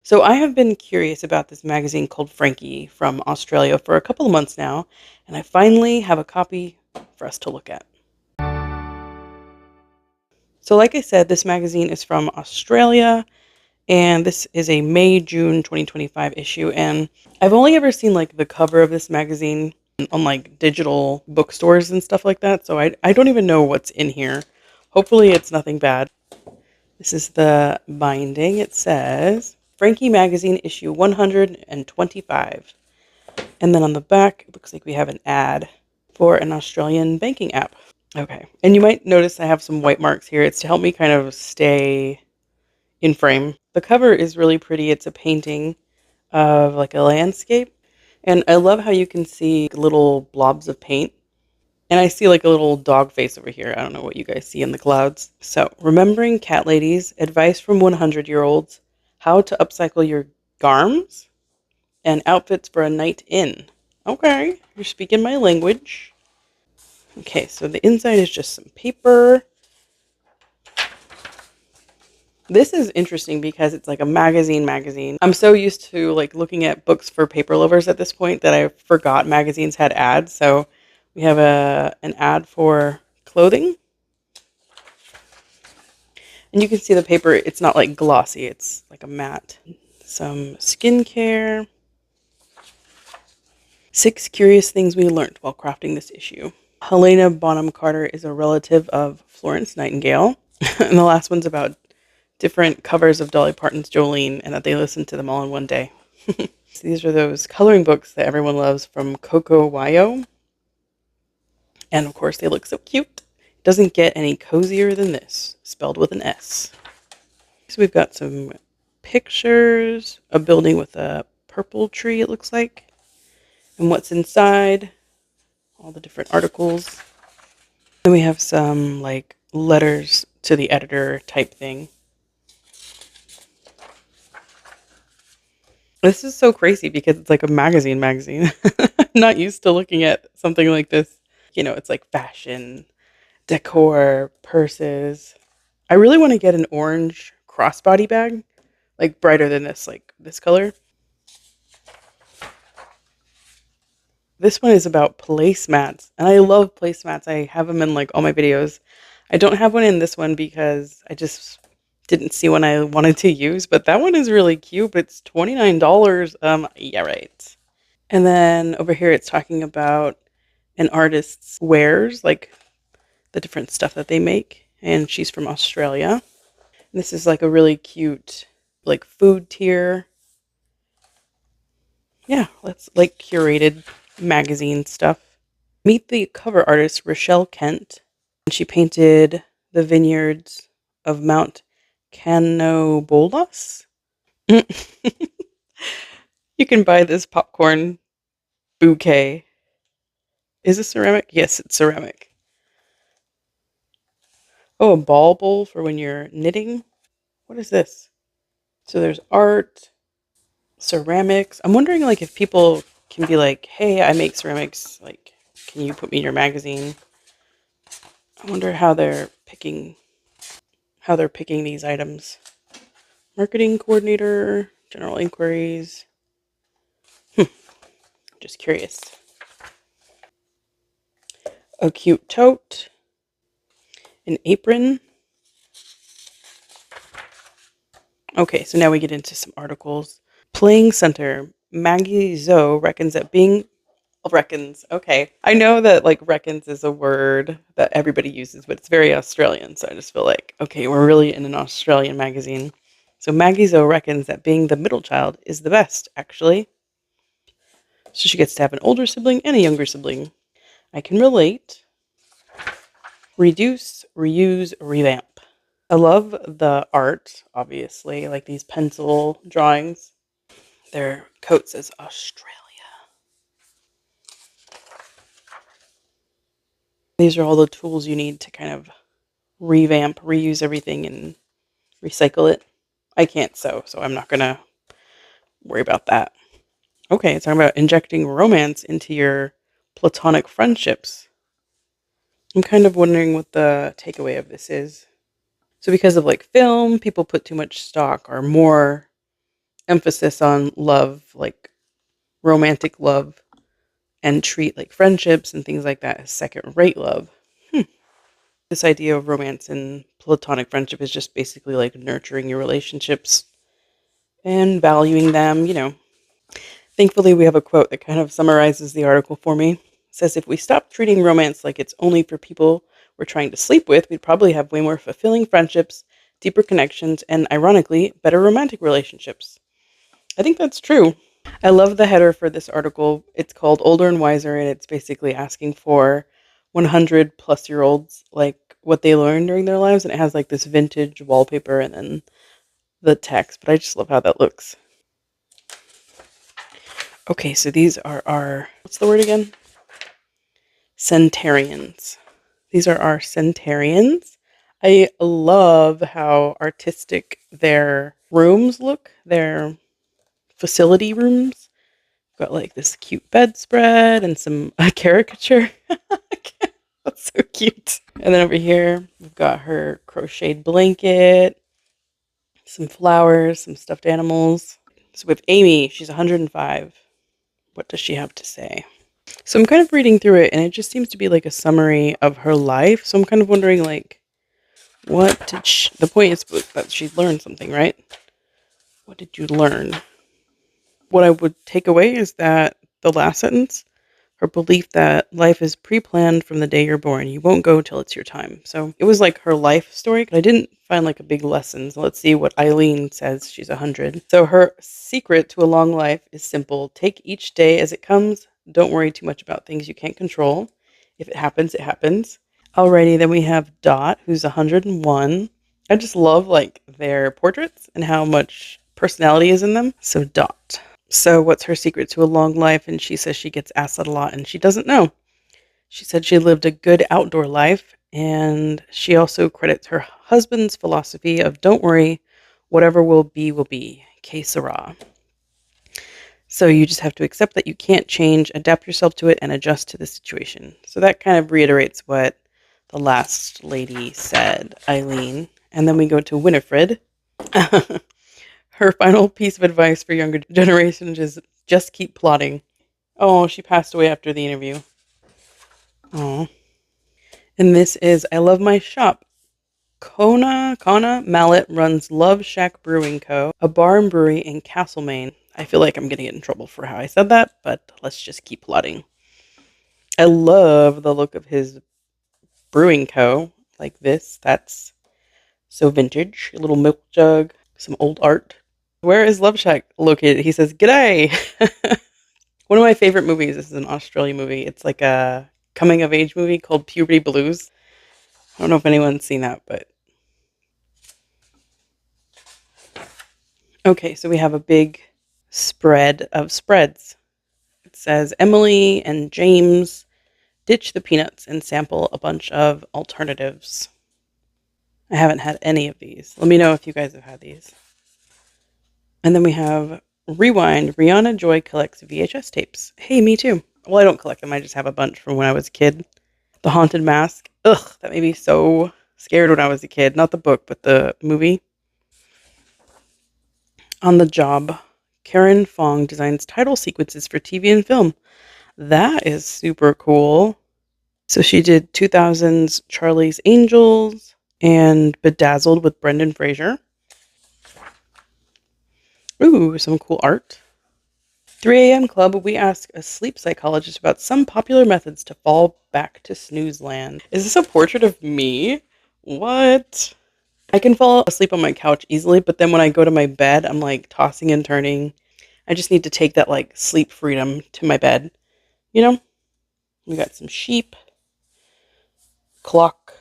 So I have been curious about this magazine called Frankie from Australia for a couple of months now, and I finally have a copy for us to look at. So like I said, this magazine is from Australia, and this is a May-June 2025 issue, and I've only ever seen like the cover of this magazine on like digital bookstores and stuff like that, so I don't even know what's in here. Hopefully it's nothing bad. This is the binding. It says Frankie Magazine issue 125. And then on the back, it looks like we have an ad for an Australian banking app. Okay. And you might notice I have some white marks here. It's to help me kind of stay in frame. The cover is really pretty. It's a painting of like a landscape. And I love how you can see little blobs of paint. And I see like a little dog face over here. I don't know what you guys see in the clouds. So, remembering cat ladies, advice from 100-year-olds, how to upcycle your garms, and outfits for a night in. Okay, you're speaking my language. Okay, so the inside is just some paper. This is interesting because it's like a magazine. I'm so used to like looking at books for paper lovers at this point that I forgot magazines had ads. So we have an ad for clothing. And you can see the paper, it's not like glossy, it's like a matte. Some skincare. 6 curious things we learned while crafting this issue. Helena Bonham Carter is a relative of Florence Nightingale. And the last one's about different covers of Dolly Parton's Jolene and that they listened to them all in one day. So these are those coloring books that everyone loves from Coco Wayo. And of course, they look so cute. It doesn't get any cozier than this, spelled with an S. So we've got some pictures, a building with a purple tree, it looks like. And what's inside, all the different articles. Then we have some like letters to the editor type thing. This is so crazy because it's like a magazine. I'm not used to looking at something like this. You know, it's like fashion, decor, purses. I really want to get an orange crossbody bag, like brighter than this, like this color. This one is about placemats, and I love placemats. I have them in like all my videos. I don't have one in this one because I just didn't see one I wanted to use, but that one is really cute. But it's $29. Yeah, right. And then over here, it's talking about an artist's wares, like the different stuff that they make. And she's from Australia. And this is like a really cute, like food tier. Yeah, that's like curated magazine stuff. Meet the cover artist, Rochelle Kent. And she painted the vineyards of Mount Canobolas. You can buy this popcorn bouquet. Is it ceramic? Yes, it's ceramic. Oh, a ball bowl for when you're knitting. What is this? So there's art, ceramics. I'm wondering like if people can be like, hey, I make ceramics. Like, can you put me in your magazine? I wonder how they're picking these items. Marketing coordinator, general inquiries. Just curious. A cute tote. An apron. Okay, so now we get into some articles. Playing center. Maggie Zoe reckons that being reckons. Okay. I know that like reckons is a word that everybody uses, but it's very Australian. So I just feel like, okay, we're really in an Australian magazine. So Maggie Zoe reckons that being the middle child is the best, actually. So she gets to have an older sibling and a younger sibling. I can relate. Reduce, reuse, revamp. I love the art, obviously, like these pencil drawings. Their coat says Australia. These are all the tools you need to kind of revamp, reuse everything, and recycle it. I can't sew, so I'm not going to worry about that. Okay, it's talking about injecting romance into your platonic friendships. I'm kind of wondering what the takeaway of this is. So because of like film, people put too much stock or more emphasis on love, like romantic love, and treat like friendships and things like that as second rate love. This idea of romance and platonic friendship is just basically like nurturing your relationships and valuing them. Thankfully, we have a quote that kind of summarizes the article for me. It says, if we stopped treating romance like it's only for people we're trying to sleep with, we'd probably have way more fulfilling friendships, deeper connections, and ironically, better romantic relationships. I think that's true. I love the header for this article. It's called Older and Wiser, and it's basically asking for 100 plus year olds, like what they learned during their lives. And it has like this vintage wallpaper and then the text, but I just love how that looks. Okay, so these are our, what's the word again? Centenarians. These are our centenarians. I love how artistic their rooms look, their facility rooms. Got like this cute bedspread and some caricature. That's so cute. And then over here, we've got her crocheted blanket, some flowers, some stuffed animals. So with Amy, she's 105. What does she have to say? So I'm kind of reading through it, and it just seems to be like a summary of her life. So I'm kind of wondering, like, what did she, the point is that she learned something, right? What did you learn? What I would take away is that the last sentence, her belief that life is pre-planned from the day you're born. You won't go till it's your time. So it was like her life story, but I didn't find like a big lesson. So let's see what Eileen says. She's 100. So her secret to a long life is simple. Take each day as it comes. Don't worry too much about things you can't control. If it happens, it happens. Alrighty, then we have Dot, who's 101. I just love like their portraits and how much personality is in them. So Dot. So what's her secret to a long life? And she says she gets asked that a lot and she doesn't know. She said she lived a good outdoor life, and she also credits her husband's philosophy of don't worry, whatever will be, que sera. So you just have to accept that you can't change, adapt yourself to it, and adjust to the situation. So that kind of reiterates what the last lady said, Eileen. And then we go to Winifred. Her final piece of advice for younger generations is just keep plotting. Oh, she passed away after the interview. Oh. And this is I Love My Shop. Kona Mallet runs Love Shack Brewing Co., a bar and brewery in Castlemaine. I feel like I'm going to get in trouble for how I said that, but let's just keep plotting. I love the look of his brewing co. Like this. That's so vintage. A little milk jug, some old art. Where is Love Shack located? He says, G'day! One of my favorite movies, this is an Australian movie. It's like a coming of age movie called Puberty Blues. I don't know if anyone's seen that, but... Okay, so we have a big spread of spreads. It says, Emily and James ditch the peanuts and sample a bunch of alternatives. I haven't had any of these. Let me know if you guys have had these. And then we have Rewind. Rihanna Joy collects VHS tapes. Hey, me too. Well, I don't collect them. I just have a bunch from when I was a kid. The Haunted Mask. Ugh, that made me so scared when I was a kid. Not the book, but the movie. On the Job. Karen Fong designs title sequences for TV and film. That is super cool. So she did 2000's Charlie's Angels and Bedazzled with Brendan Fraser. Ooh, some cool art. 3 a.m. Club, we ask a sleep psychologist about some popular methods to fall back to snooze land. Is this a portrait of me? What? I can fall asleep on my couch easily, but then when I go to my bed, I'm like tossing and turning. I just need to take that like sleep freedom to my bed. You know? We got some sheep. Clock.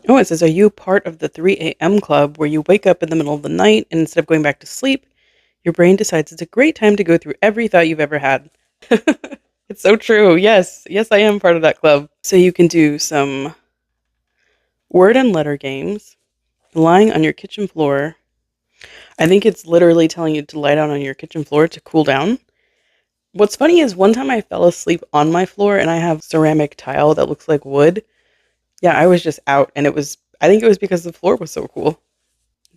Oh, it says, are you part of the 3 a.m. club where you wake up in the middle of the night and instead of going back to sleep, your brain decides it's a great time to go through every thought you've ever had? It's so true. Yes. Yes, I am part of that club. So you can do some word and letter games, lying on your kitchen floor. I think it's literally telling you to lie down on your kitchen floor to cool down. What's funny is one time I fell asleep on my floor and I have ceramic tile that looks like wood. Yeah, I was just out and I think it was because the floor was so cool.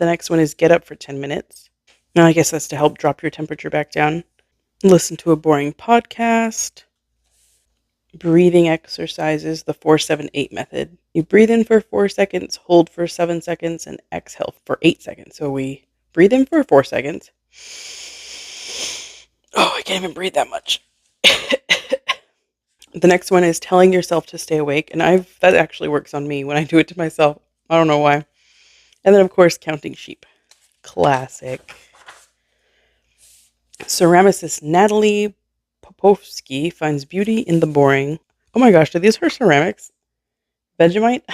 The next one is get up for 10 minutes. Now, I guess that's to help drop your temperature back down. Listen to a boring podcast. Breathing exercises, the 4-7-8 method. You breathe in for 4 seconds, hold for 7 seconds, and exhale for 8 seconds. So we breathe in for 4 seconds. Oh, I can't even breathe that much. The next one is telling yourself to stay awake, and that actually works on me when I do it to myself. I don't know why. And then, of course, counting sheep. Classic. Ceramicist Natalie Popovsky finds beauty in the boring. Oh my gosh, are these her ceramics? Vegemite?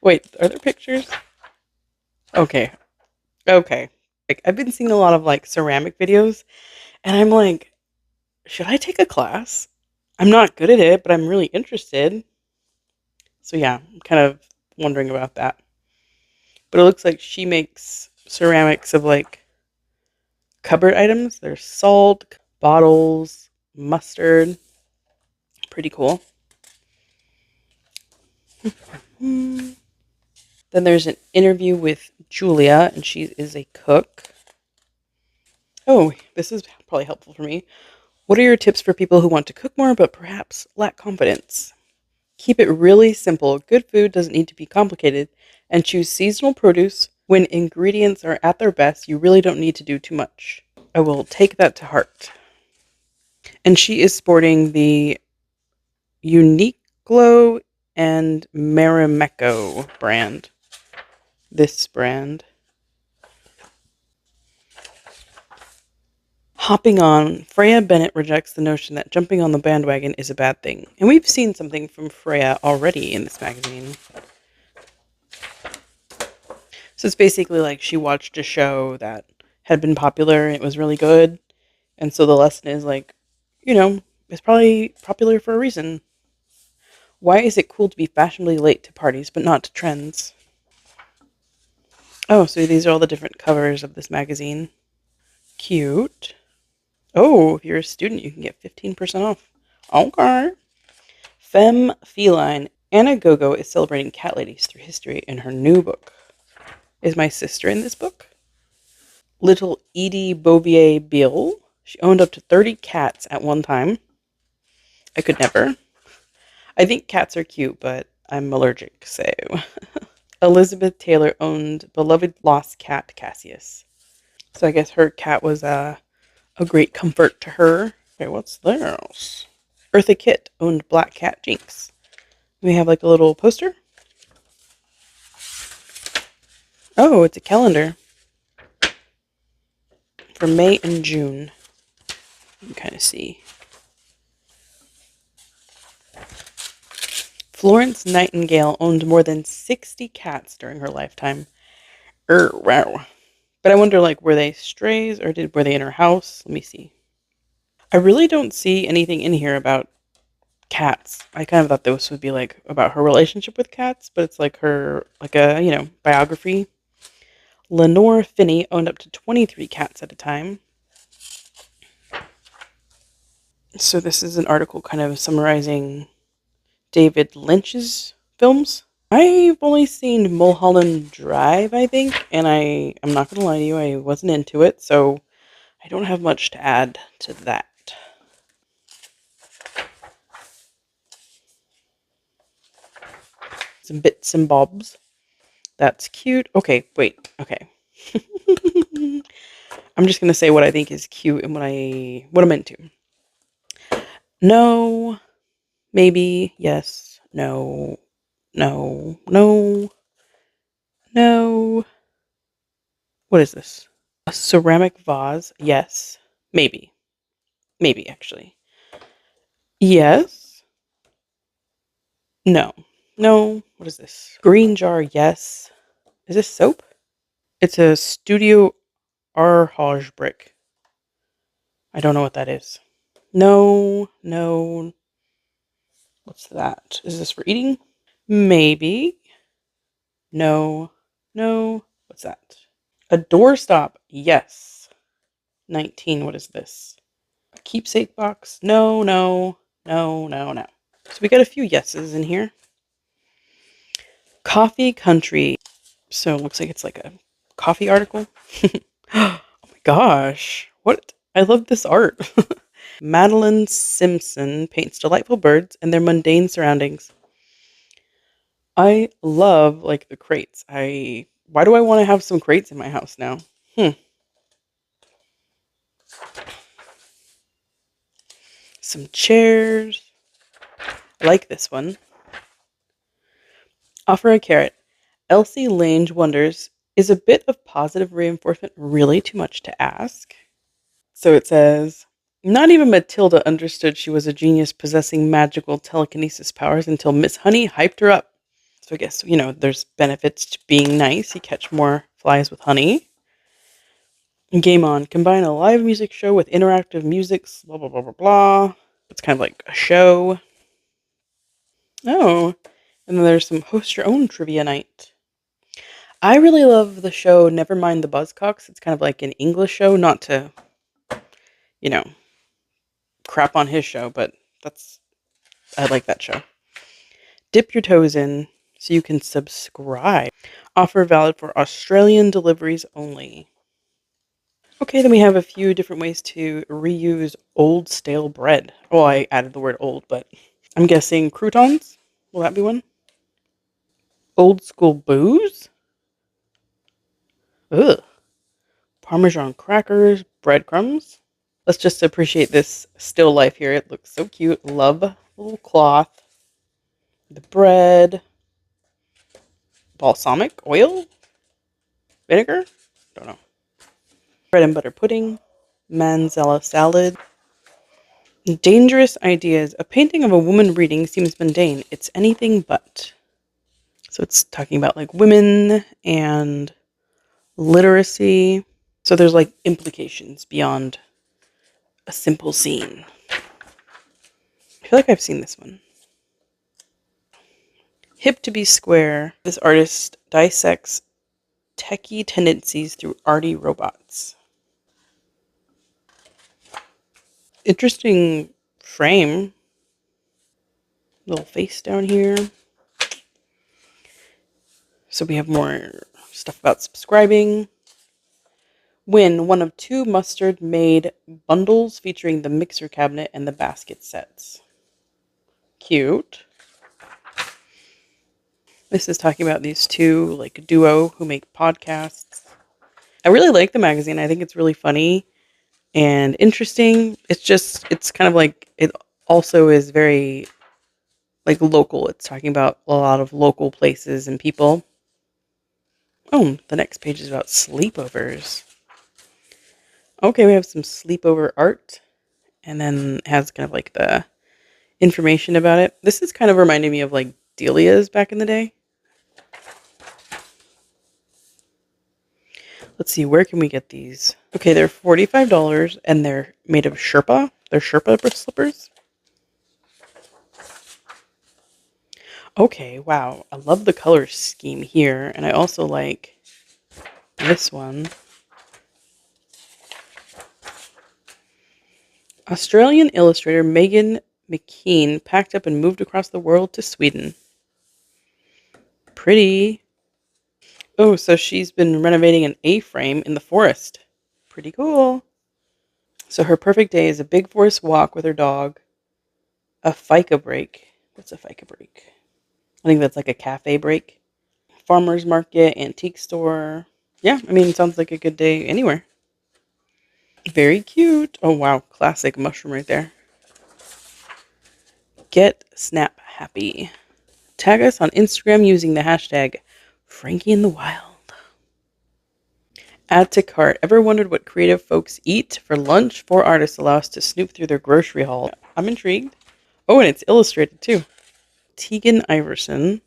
Wait, are there pictures? Okay. Like, I've been seeing a lot of like ceramic videos, and I'm like, should I take a class? I'm not good at it, but I'm really interested. So yeah, I'm kind of wondering about that. But it looks like she makes ceramics of like cupboard items. There's salt, bottles, mustard. Pretty cool. Then there's an interview with Julia, and she is a cook. Oh, this is probably helpful for me. What are your tips for people who want to cook more but perhaps lack confidence? Keep it really simple. Good food doesn't need to be complicated, and choose seasonal produce. When ingredients are at their best, you really don't need to do too much. I will take that to heart. And she is sporting the Uniqlo and Marimekko brand. This brand. Hopping on, Freya Bennett rejects the notion that jumping on the bandwagon is a bad thing. And we've seen something from Freya already in this magazine. So it's basically like she watched a show that had been popular and it was really good. And so the lesson is like, it's probably popular for a reason. Why is it cool to be fashionably late to parties but not to trends? Oh, so these are all the different covers of this magazine. Cute. Oh, if you're a student, you can get 15% off. Okay. Femme Feline. Anna Gogo is celebrating cat ladies through history in her new book. Is my sister in this book? Little Edie Bouvier Bill. She owned up to 30 cats at one time. I could never. I think cats are cute, but I'm allergic, so. Elizabeth Taylor owned beloved lost cat Cassius. So I guess her cat was a great comfort to her. Okay, what's this? Eartha Kitt owned black cat Jinx. We have like a little poster. Oh, it's a calendar for May and June. You can kind of see. Florence Nightingale owned more than 60 cats during her lifetime. Wow. But I wonder, like, were they strays or were they in her house? Let me see. I really don't see anything in here about cats. I kind of thought this would be like about her relationship with cats, but it's like her, like a, biography. Lenore Finney owned up to 23 cats at a time. So this is an article kind of summarizing David Lynch's films. I've only seen Mulholland Drive, I think, and I'm not going to lie to you, I wasn't into it, so I don't have much to add to that. Some bits and bobs. That's cute. Okay, wait. Okay. I'm just going to say what I think is cute and what I'm into. No, maybe, yes, no, no, no, no. What is this? A ceramic vase? Yes. Maybe. Maybe, actually. Yes. No. No. What is this? Green jar? Yes. Is this soap? It's a Studio Arhage brick. I don't know what that is. No. No. What's that? Is this for eating? Maybe. No. No. What's that? A doorstop? Yes. 19. What is this? A keepsake box? No, no, no, no, no. So we got a few yeses in here. Coffee Country. So it looks like it's like a coffee article. Oh my gosh. What? I love this art. Madeline Simpson paints delightful birds and their mundane surroundings. I love like the crates. Why do I want to have some crates in my house now? Hmm. Some chairs. I like this one. Offer a carrot. Elsie Lange wonders, is a bit of positive reinforcement really too much to ask? So it says, not even Matilda understood she was a genius possessing magical telekinesis powers until Miss Honey hyped her up. So I guess, there's benefits to being nice. You catch more flies with honey. Game on. Combine a live music show with interactive music, blah, blah, blah, blah, blah. It's kind of like a show. Oh, and then there's some host your own trivia night. I really love the show Nevermind the Buzzcocks. It's kind of like an English show, not to, you know, crap on his show, but I like that show. Dip your toes in so you can subscribe. Offer valid for Australian deliveries only. Okay, then we have a few different ways to reuse old stale bread. Well, I added the word old, but I'm guessing croutons. Will that be one? Old school booze? Ugh. Parmesan crackers, breadcrumbs. Let's just appreciate this still life here. It looks so cute. Love the little cloth. The bread. Balsamic oil? Vinegar? Don't know. Bread and butter pudding. Manzella salad. Dangerous ideas. A painting of a woman reading seems mundane. It's anything but. So it's talking about like women and literacy. So there's like implications beyond a simple scene. I feel like I've seen this one. Hip to be square. This artist dissects techie tendencies through arty robots. Interesting frame. Little face down here. So we have more stuff about subscribing. Win one of 2 mustard-made bundles featuring the mixer cabinet and the basket sets. Cute. This is talking about these two, like a duo who make podcasts. I really like the magazine. I think it's really funny and interesting. It's kind of like, it also is very like local. It's talking about a lot of local places and people. Oh, the next page is about sleepovers. Okay, we have some sleepover art, and then it has kind of like the information about it. This is kind of reminding me of like Delia's back in the day. Let's see, where can we get these? Okay, they're $45 and they're made of Sherpa. They're Sherpa slippers. Okay, wow. I love the color scheme here. And I also like this one. Australian illustrator Megan McKean packed up and moved across the world to Sweden. Pretty. Oh, so she's been renovating an A-frame in the forest. Pretty cool. So her perfect day is a big forest walk with her dog, a FICA break. What's a FICA break? I think that's like a cafe break. Farmer's market, antique store. Yeah, I mean, it sounds like a good day anywhere. Very cute. Oh, wow. Classic mushroom right there. Get Snap Happy. Tag us on Instagram using the hashtag Frankie in the Wild. Add to cart. Ever wondered what creative folks eat for lunch? 4 artists allow us to snoop through their grocery haul. I'm intrigued. Oh, and it's illustrated too. Tegan Iverson.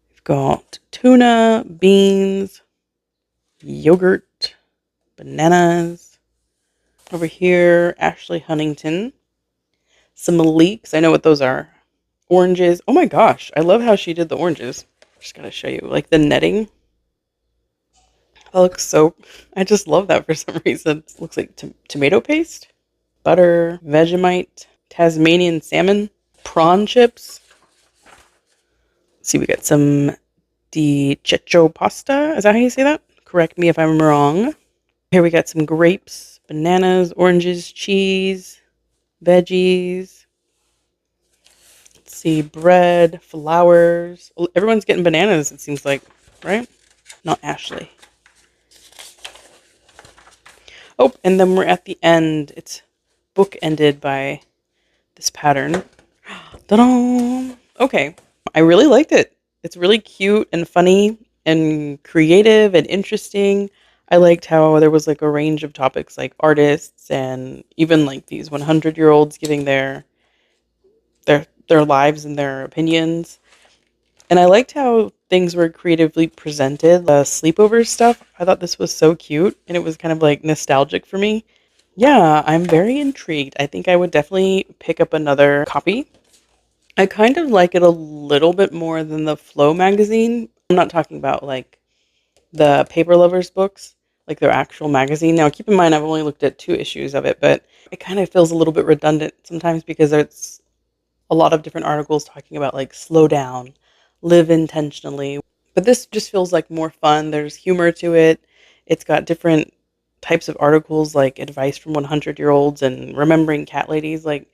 We've got tuna, beans, yogurt, bananas. Over here, Ashley Huntington. Some leeks. I know what those are. Oranges. Oh my gosh. I love how she did the oranges. Just gotta show you. Like the netting. That looks so... I just love that for some reason. It looks like tomato paste. Butter. Vegemite. Tasmanian salmon. Prawn chips. Let's see, we got some di cecco pasta. Is that how you say that? Correct me if I'm wrong. Here we got some grapes, bananas, oranges, cheese, veggies. Let's see, bread, flowers. Well, everyone's getting bananas, it seems like, right? Not Ashley. Oh, and then we're at the end. It's bookended by this pattern. Ta-da! Okay, I really liked it. It's really cute and funny and creative and interesting. I liked how there was like a range of topics like artists and even like these 100-year-olds giving their lives and their opinions. And I liked how things were creatively presented. The sleepover stuff, I thought this was so cute and it was kind of like nostalgic for me. Yeah, I'm very intrigued. I think I would definitely pick up another copy. I kind of like it a little bit more than the Flow magazine. I'm not talking about like the Paper Lovers books, like their actual magazine. Now, keep in mind, I've only looked at 2 issues of it, but it kind of feels a little bit redundant sometimes because it's a lot of different articles talking about like slow down, live intentionally. But this just feels like more fun. There's humor to it. It's got different types of articles like advice from 100-year-olds and remembering cat ladies. Like,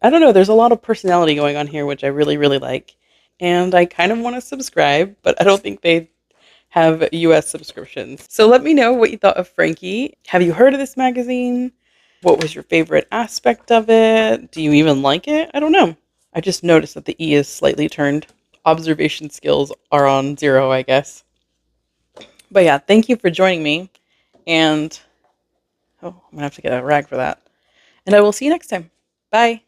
I don't know, there's a lot of personality going on here, which I really, really like. And I kind of want to subscribe, but I don't think they have US subscriptions. So let me know what you thought of Frankie. Have you heard of this magazine? What was your favorite aspect of it? Do you even like it? I don't know. I just noticed that the E is slightly turned. Observation skills are on 0, I guess. But yeah, thank you for joining me. And, oh, I'm gonna have to get a rag for that. And I will see you next time. Bye.